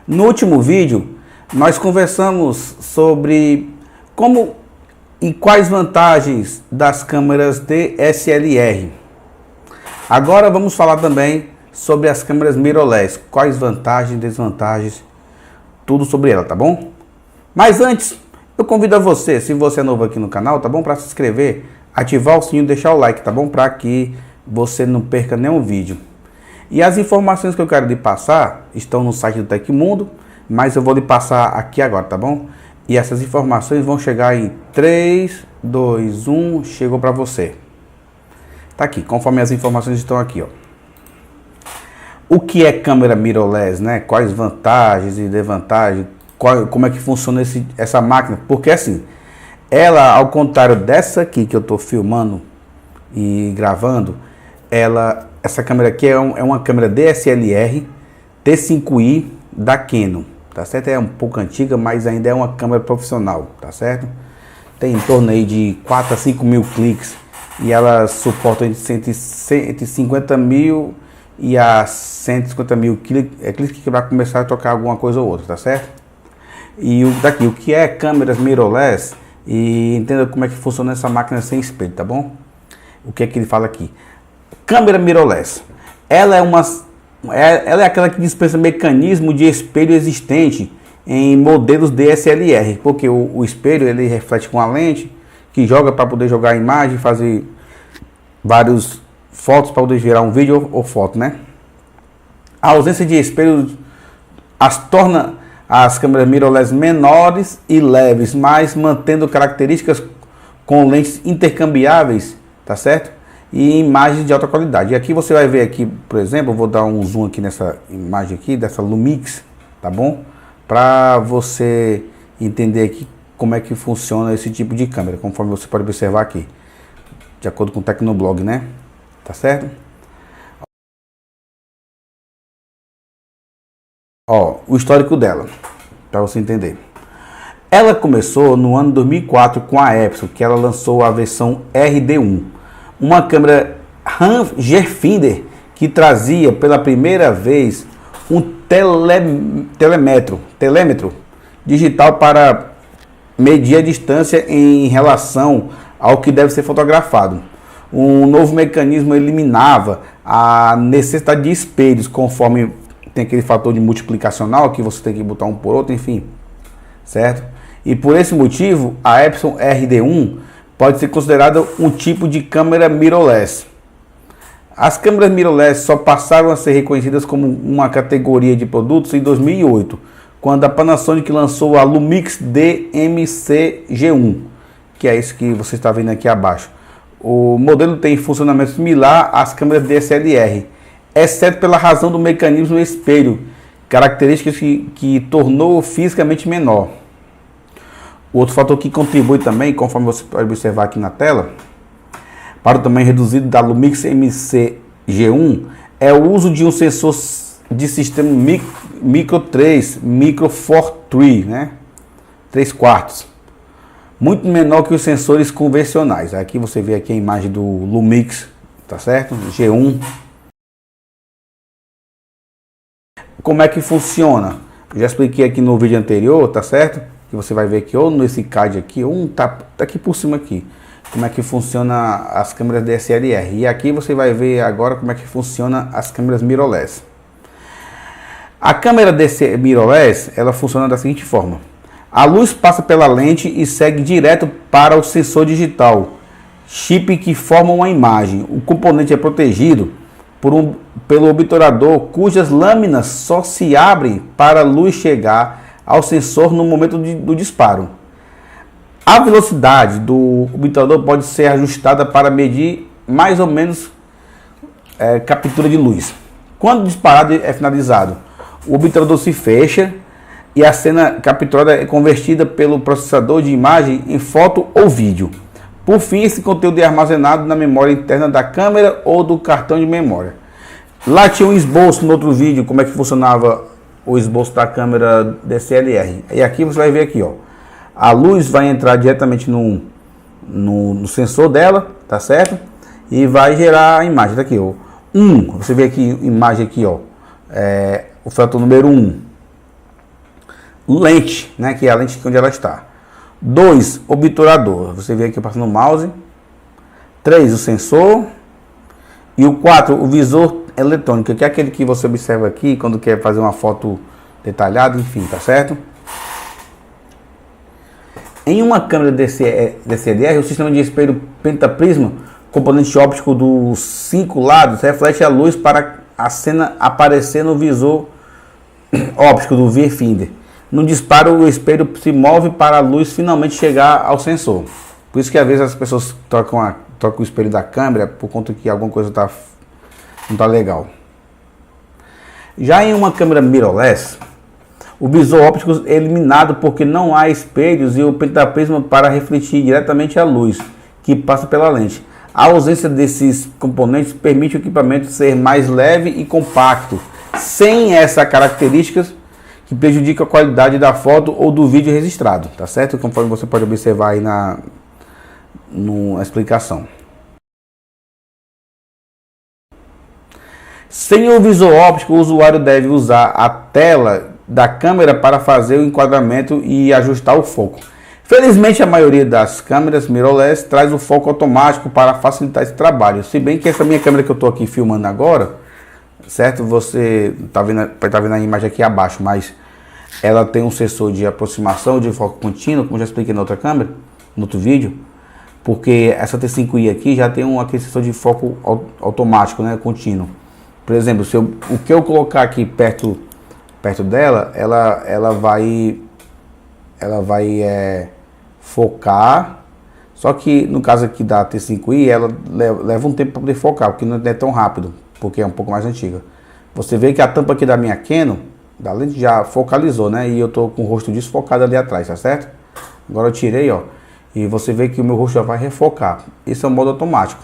No último vídeo, nós conversamos sobre como e quais vantagens das câmeras DSLR. Agora vamos falar também sobre as câmeras mirrorless, quais vantagens e desvantagens, tudo sobre ela, tá bom? Mas antes, eu convido a você, se você é novo aqui no canal, tá bom? Para se inscrever, ativar o sininho e deixar o like, tá bom? Para que você não perca nenhum vídeo. E as informações que eu quero lhe passar estão no site do Tecmundo, mas eu vou lhe passar aqui agora, tá bom? E essas informações vão chegar em 3, 2, 1, chegou para você. Tá aqui, conforme as informações estão aqui, ó. O que é câmera mirrorless, né? Quais vantagens e desvantagens, como é que funciona essa máquina? Porque assim, ela, ao contrário dessa aqui que eu tô filmando e gravando, essa câmera aqui é uma câmera DSLR T5i da Canon, tá certo? É um pouco antiga, mas ainda é uma câmera profissional, tá certo? Tem em torno aí de 4 a 5 mil cliques e ela suporta entre 150 mil e a 150 mil cliques que vai começar a tocar alguma coisa ou outra, tá certo? E daqui, o que é câmeras mirrorless, e entenda como é que funciona essa máquina sem espelho, tá bom? O que é que ele fala aqui? Câmera mirrorless, ela é aquela que dispensa mecanismo de espelho existente em modelos DSLR, porque o espelho ele reflete com a lente que joga para poder jogar a imagem, fazer vários fotos para poder gerar um vídeo ou foto, né? A ausência de espelho torna as câmeras mirrorless menores e leves, mas mantendo características com lentes intercambiáveis, tá certo? E imagens de alta qualidade. E aqui você vai ver aqui, por exemplo, eu vou dar um zoom aqui nessa imagem aqui, dessa Lumix, tá bom? Para você entender aqui como é que funciona esse tipo de câmera, conforme você pode observar aqui, de acordo com o Tecnoblog, né? Tá certo? Ó, o histórico dela, para você entender. Ela começou no ano 2004 com a Epson, que ela lançou a versão RD1. Uma câmera Rangefinder que trazia pela primeira vez um telêmetro digital para medir a distância em relação ao que deve ser fotografado. Um novo mecanismo eliminava a necessidade de espelhos, conforme tem aquele fator de multiplicacional que você tem que botar um por outro, enfim, certo? E por esse motivo, a Epson RD1 pode ser considerada um tipo de câmera mirrorless. As câmeras mirrorless só passaram a ser reconhecidas como uma categoria de produtos em 2008, quando a Panasonic lançou a Lumix DMC-G1, que é isso que você está vendo aqui abaixo. O modelo tem funcionamento similar às câmeras DSLR, exceto pela razão do mecanismo espelho, características que tornou fisicamente menor. Outro fator que contribui também, conforme você pode observar aqui na tela, para o tamanho reduzido da Lumix MC-G1, é o uso de um sensor de sistema Micro 3, Micro Four 3, né? 3/4, muito menor que os sensores convencionais. Aqui você vê aqui a imagem do Lumix, tá certo? G1. Como é que funciona? Eu já expliquei aqui no vídeo anterior, tá certo? Que você vai ver aqui, ou nesse card aqui, ou tá aqui por cima aqui, como é que funciona as câmeras DSLR. E aqui você vai ver agora como é que funciona as câmeras mirrorless. A câmera mirrorless, ela funciona da seguinte forma: a luz passa pela lente e segue direto para o sensor digital, chip que forma uma imagem. O componente é protegido pelo obturador, cujas lâminas só se abrem para a luz chegar ao sensor no momento do disparo. A velocidade do obturador pode ser ajustada para medir mais ou menos captura de luz. Quando o disparado é finalizado, o obturador se fecha e a cena capturada é convertida pelo processador de imagem em foto ou vídeo. Por fim, esse conteúdo é armazenado na memória interna da câmera ou do cartão de memória. Lá tinha um esboço no outro vídeo, como é que funcionava o esboço da câmera DSLR. E aqui você vai ver aqui, ó, a luz vai entrar diretamente no sensor dela, tá certo? E vai gerar a imagem. Daqui, ó, 1, você vê aqui imagem aqui, ó, o fator número 1. lente, né, que é a lente onde ela está. 2, obturador. Você vê aqui passando o mouse. 3, o sensor. E o 4, o visor eletrônico, que é aquele que você observa aqui quando quer fazer uma foto detalhada, enfim, tá certo? Em uma câmera DSLR, o sistema de espelho pentaprisma, componente óptico dos 5 lados, reflete a luz para a cena aparecer no visor óptico do viewfinder. No disparo, o espelho se move para a luz finalmente chegar ao sensor. Por isso que às vezes as pessoas trocam o espelho da câmera por conta que alguma coisa não está legal. Já em uma câmera mirrorless, o visor óptico é eliminado porque não há espelhos e o pentaprisma para refletir diretamente a luz que passa pela lente. A ausência desses componentes permite o equipamento ser mais leve e compacto, sem essa característica que prejudica a qualidade da foto ou do vídeo registrado, tá certo? Conforme você pode observar aí na explicação. Sem o visor óptico, o usuário deve usar a tela da câmera para fazer o enquadramento e ajustar o foco. Felizmente, a maioria das câmeras mirrorless traz o foco automático para facilitar esse trabalho. Se bem que essa minha câmera que eu estou aqui filmando agora, certo? Você vai estar vendo a imagem aqui abaixo, mas ela tem um sensor de aproximação de foco contínuo, como já expliquei na outra câmera, no outro vídeo, porque essa T5i aqui já tem aquele sensor de foco automático, né, contínuo. Por exemplo, o que eu colocar aqui perto dela, ela vai focar. Só que no caso aqui da T5i, ela leva um tempo para poder focar, porque não é tão rápido, porque é um pouco mais antiga. Você vê que a tampa aqui da minha Canon, da lente, já focalizou, né? E eu tô com o rosto desfocado ali atrás, tá certo? Agora eu tirei, ó, e você vê que o meu rosto já vai refocar. Esse é o modo automático.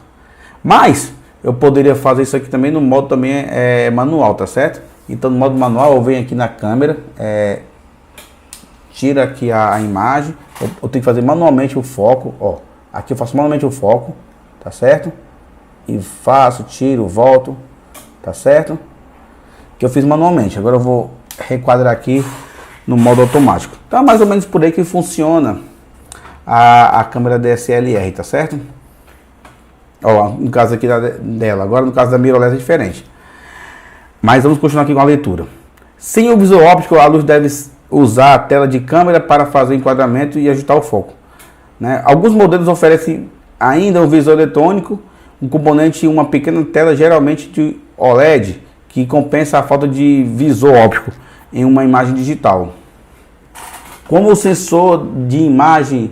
Mas eu poderia fazer isso aqui também no modo também manual, tá certo? Então no modo manual eu venho aqui na câmera, tira aqui a imagem, eu tenho que fazer manualmente o foco, ó. Aqui eu faço manualmente o foco, tá certo? E faço, tiro, volto, tá certo? Que eu fiz manualmente. Agora eu vou requadrar aqui no modo automático. Então é mais ou menos por aí que funciona a câmera DSLR, tá certo? Ó, no caso aqui dela, agora no caso da mirrorless é diferente. Mas vamos continuar aqui com a leitura. Sem o visor óptico, a luz deve usar a tela de câmera para fazer o enquadramento e ajustar o foco, né? Alguns modelos oferecem ainda um visor eletrônico, um componente e uma pequena tela, geralmente de OLED, que compensa a falta de visor óptico em uma imagem digital. Como é o sensor de imagem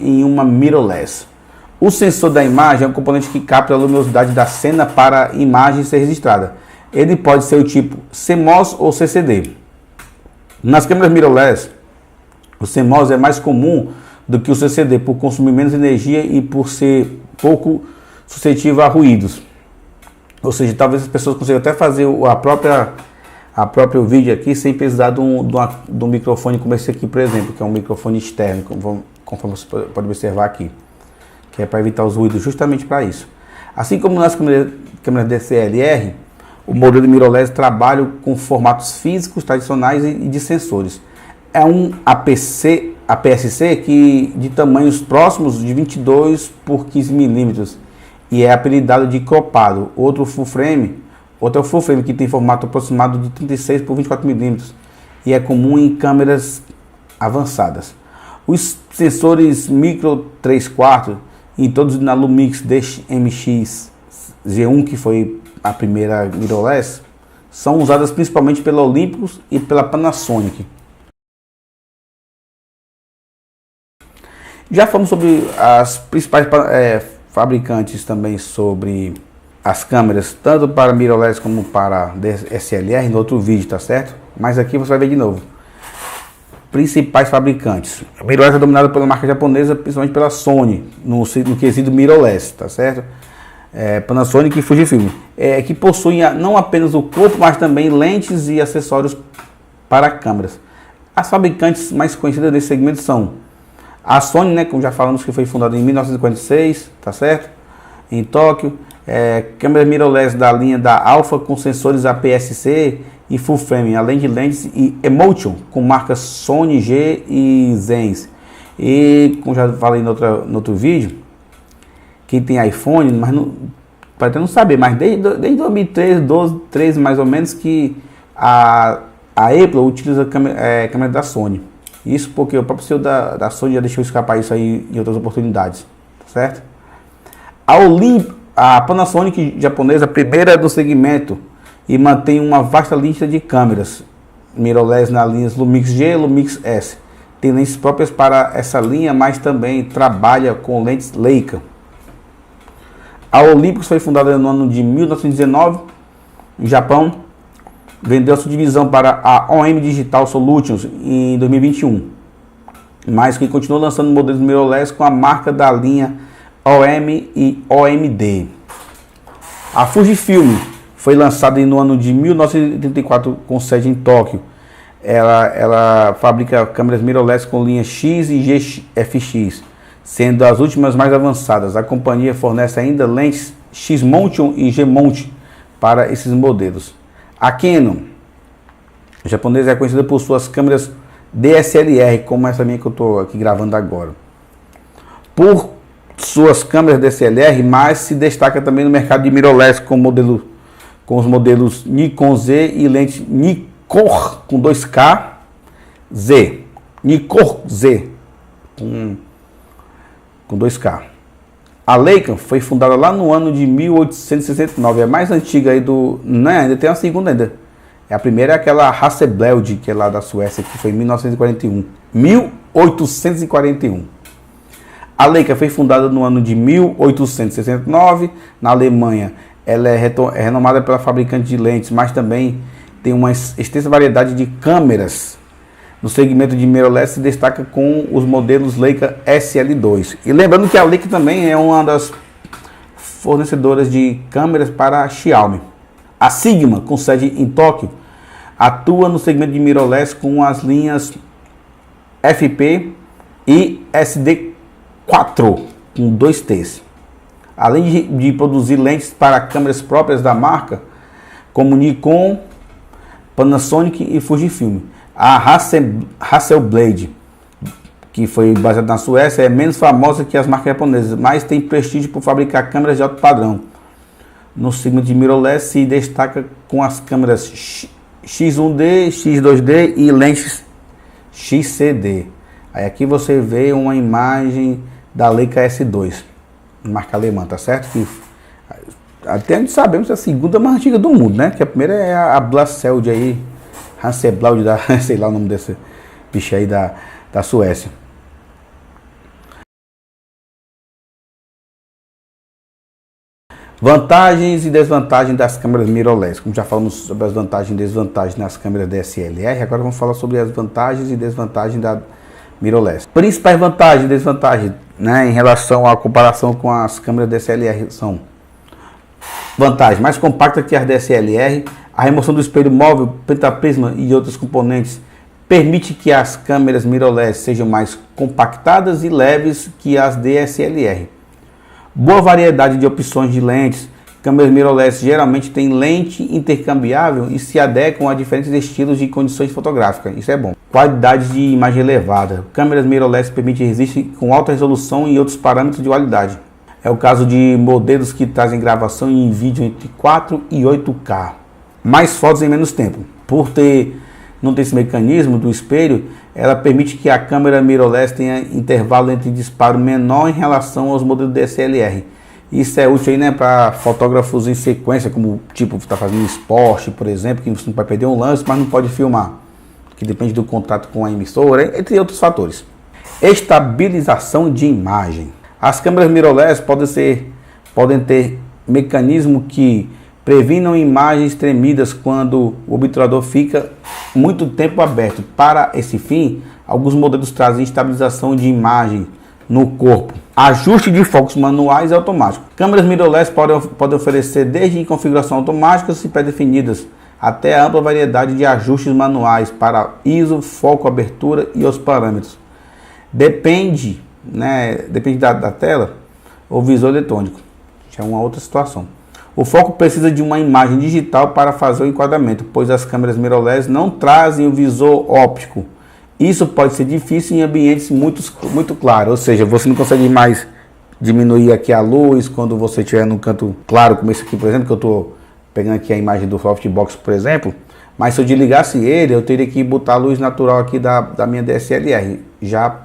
em uma mirrorless? O sensor da imagem é um componente que capta a luminosidade da cena para a imagem ser registrada. Ele pode ser o tipo CMOS ou CCD. Nas câmeras mirrorless, o CMOS é mais comum do que o CCD por consumir menos energia e por ser pouco suscetível a ruídos. Ou seja, talvez as pessoas consigam até fazer a própria vídeo aqui sem precisar de um microfone como esse aqui, por exemplo, que é um microfone externo, conforme você pode observar aqui, que é para evitar os ruídos, justamente para isso. Assim como nas câmeras DSLR, o modelo de mirrorless trabalha com formatos físicos tradicionais e de sensores. É um APS-C de tamanhos próximos de 22 por 15 milímetros e é apelidado de cropado. Outro é o full frame, que tem formato aproximado de 36 por 24 milímetros e é comum em câmeras avançadas. Os sensores micro 3/4, introduzidos na Lumix DMX Z1, que foi a primeira mirrorless, são usadas principalmente pela Olympus e pela Panasonic. Já falamos sobre as principais fabricantes também, sobre as câmeras, tanto para mirrorless como para DSLR, no outro vídeo, tá certo? Mas aqui você vai ver de novo. Principais fabricantes. A mirrorless é dominada pela marca japonesa, principalmente pela Sony, no quesito mirrorless, tá certo? Panasonic e Fujifilm, que possuem não apenas o corpo, mas também lentes e acessórios para câmeras. As fabricantes mais conhecidas nesse segmento são a Sony, né, como já falamos, que foi fundada em 1946, tá certo? Em Tóquio. Câmeras mirrorless da linha da Alpha com sensores APS-C e full frame, além de lentes e emotion com marcas Sony, G e Zeiss. E como já falei no outro vídeo, quem tem iPhone, mas não, pode até não saber, mas desde 2013, 12, 13 mais ou menos, que a Apple utiliza a câmera da Sony. Isso porque o próprio CEO da Sony já deixou escapar isso aí em outras oportunidades, certo? A Panasonic japonesa, a primeira do segmento, e mantém uma vasta lista de câmeras mirrorless nas linhas Lumix G e Lumix S. Tem lentes próprias para essa linha, mas também trabalha com lentes Leica. A Olympus foi fundada no ano de 1919, no Japão. Vendeu a sua divisão para a OM Digital Solutions em 2021, mas que continuou lançando modelos mirrorless com a marca da linha OM e OMD. A Fujifilm foi lançada no ano de 1984 com sede em Tóquio. Ela fabrica câmeras mirrorless com linhas X e GFX, sendo as últimas mais avançadas. A companhia fornece ainda lentes X-Mount e G-Mount para esses modelos. A Canon, japonesa, é conhecida por suas câmeras DSLR, como essa minha que eu estou aqui gravando agora. Por suas câmeras DSLR, mas se destaca também no mercado de mirrorless com os modelos Nikon Z e lentes Nikkor com 2K Z. Nikkor Z com 2K. A Leica foi fundada lá no ano de 1869, é a mais antiga aí do... Não, ainda tem a segunda ainda. A primeira é aquela Hasselblad, que é lá da Suécia, que foi em 1941. 1841. A Leica foi fundada no ano de 1869, na Alemanha. Ela é renomada pela fabricante de lentes, mas também tem uma extensa variedade de câmeras. No segmento de mirrorless se destaca com os modelos Leica SL2. E lembrando que a Leica também é uma das fornecedoras de câmeras para a Xiaomi. A Sigma, com sede em Tóquio, atua no segmento de mirrorless com as linhas FP e SD4 com 2 T's. Além de produzir lentes para câmeras próprias da marca, como Nikon, Panasonic e Fujifilm. A Hasselblad, que foi baseada na Suécia, é menos famosa que as marcas japonesas, mas tem prestígio por fabricar câmeras de alto padrão. No segmento de mirrorless se destaca com as câmeras X1D, X2D e lentes XCD. Aí aqui você vê uma imagem da Leica S2, marca alemã, tá certo? Que até onde sabemos é a segunda mais antiga do mundo, né? Que a primeira é a Blasseld aí, Hasselblad, sei lá o nome desse bicho aí da Suécia. Vantagens e desvantagens das câmeras mirrorless. Como já falamos sobre as vantagens e desvantagens nas câmeras DSLR, agora vamos falar sobre as vantagens e desvantagens da mirrorless. Principais vantagens e desvantagens, né, em relação à comparação com as câmeras DSLR são: vantagem: mais compacta que as DSLR, a remoção do espelho móvel, pentaprisma e outros componentes permite que as câmeras mirrorless sejam mais compactadas e leves que as DSLR. Boa variedade de opções de lentes. Câmeras mirrorless geralmente têm lente intercambiável e se adequam a diferentes estilos e condições fotográficas. Isso é bom. Qualidade de imagem elevada. Câmeras mirrorless permitem registro com alta resolução e outros parâmetros de qualidade. É o caso de modelos que trazem gravação em vídeo entre 4 e 8K. Mais fotos em menos tempo. Por não ter esse mecanismo do espelho, ela permite que a câmera mirrorless tenha intervalo entre disparo menor em relação aos modelos DSLR. Isso é útil aí, né, para fotógrafos em sequência, como tipo está fazendo esporte, por exemplo, que você não pode perder um lance, mas não pode filmar, que depende do contrato com a emissora, entre outros fatores. Estabilização de imagem. As câmeras mirrorless podem ter mecanismo que previnam imagens tremidas quando o obturador fica muito tempo aberto. Para esse fim, alguns modelos trazem estabilização de imagem no corpo. Ajuste de focos manuais e automáticos. Câmeras mirrorless podem oferecer desde configuração automáticas e pré-definidas até a ampla variedade de ajustes manuais para ISO, foco, abertura e os parâmetros. Depende da tela ou visor eletrônico. Já é uma outra situação. O foco precisa de uma imagem digital para fazer o enquadramento, pois as câmeras mirrorless não trazem o visor óptico. Isso pode ser difícil em ambientes muito claros, ou seja, você não consegue mais diminuir aqui a luz quando você estiver num canto claro, como esse aqui, por exemplo, que eu estou pegando aqui a imagem do softbox, por exemplo. Mas se eu desligasse ele, eu teria que botar a luz natural aqui da minha DSLR. Já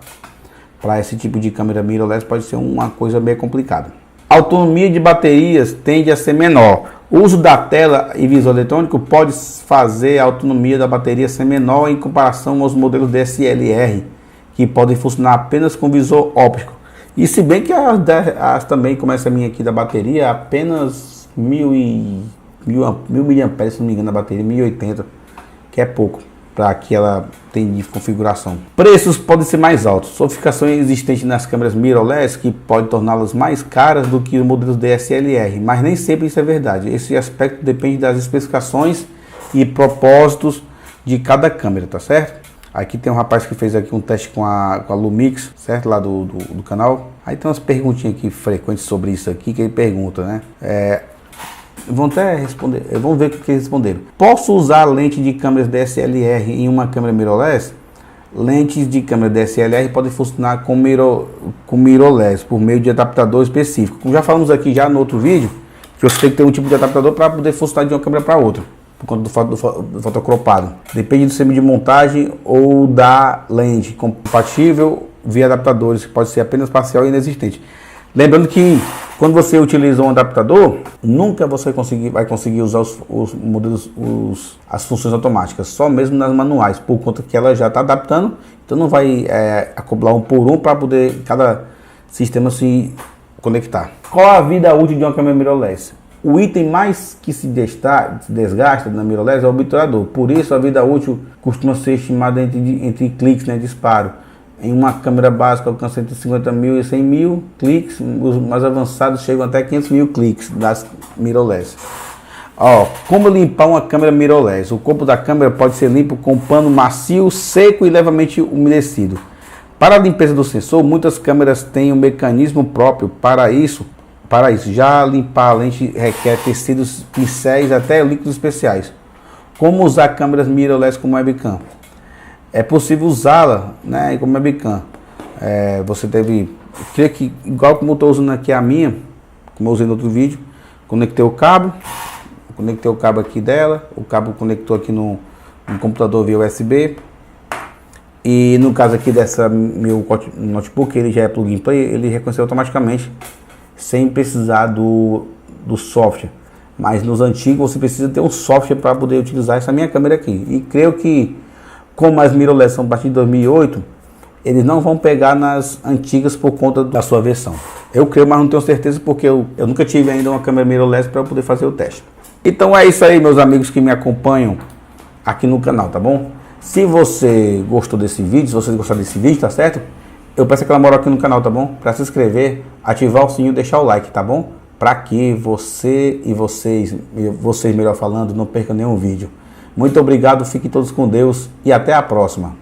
para esse tipo de câmera mirrorless pode ser uma coisa meio complicada. A autonomia de baterias tende a ser menor. O uso da tela e visor eletrônico pode fazer a autonomia da bateria ser menor em comparação aos modelos DSLR, que podem funcionar apenas com visor óptico. E se bem que as também, como essa minha aqui da bateria, apenas 1000 mAh, se não me engano, a bateria 1080, que é pouco para que ela tenha de configuração. Preços podem ser mais altos. Sofisticações existentes nas câmeras mirrorless que pode torná-las mais caras do que os modelos DSLR, mas nem sempre isso é verdade. Esse aspecto depende das especificações e propósitos de cada câmera, tá certo? Aqui tem um rapaz que fez aqui um teste com a Lumix, certo? Lá do canal. Aí tem umas perguntinhas aqui frequentes sobre isso aqui que ele pergunta, né? Vão até responder, vamos ver o que eles responderam. Posso usar lente de câmeras DSLR em uma câmera mirrorless? Lentes de câmera DSLR podem funcionar com mirrorless por meio de adaptador específico. Como já falamos aqui já no outro vídeo, que você tem que ter um tipo de adaptador para poder funcionar de uma câmera para outra, por conta do fotocropado. Depende do sistema de montagem ou da lente, compatível via adaptadores, que pode ser apenas parcial e inexistente. Lembrando que quando você utiliza um adaptador, nunca você vai conseguir usar os modelos, as funções automáticas, só mesmo nas manuais, por conta que ela já está adaptando, então não vai acoplar um por um para poder cada sistema se conectar. Qual a vida útil de uma câmera mirrorless? O item mais que se desgasta na mirrorless é o obturador, por isso a vida útil costuma ser estimada entre cliques, né, disparo. Em uma câmera básica alcança entre 50 mil e 100 mil cliques, os mais avançados chegam até 500 mil cliques das mirrorless. Como limpar uma câmera mirrorless? O corpo da câmera pode ser limpo com pano macio, seco e levemente umedecido. Para a limpeza do sensor, muitas câmeras têm um mecanismo próprio para isso. Já limpar a lente requer tecidos, pincéis, até líquidos especiais. Como usar câmeras mirrorless como webcam? É possível usá-la, né, como webcam. Você deve, creio que igual como eu estou usando aqui a minha, como eu usei no outro vídeo, conectei o cabo aqui dela, o cabo conectou aqui no computador via USB, e no caso aqui dessa meu notebook, ele já é plug and play, ele reconheceu automaticamente, sem precisar do software. Mas nos antigos você precisa ter um software para poder utilizar essa minha câmera aqui. E creio que, como as mirrorless são a partir de 2008, eles não vão pegar nas antigas por conta da sua versão. Eu creio, mas não tenho certeza porque eu nunca tive ainda uma câmera mirrorless para poder fazer o teste. Então é isso aí, meus amigos que me acompanham aqui no canal, tá bom? Se você gostou desse vídeo, se vocês gostaram desse vídeo, tá certo? Eu peço aquela moral aqui no canal, tá bom? Para se inscrever, ativar o sininho e deixar o like, tá bom? Para que você e vocês melhor falando, não percam nenhum vídeo. Muito obrigado, fiquem todos com Deus e até a próxima.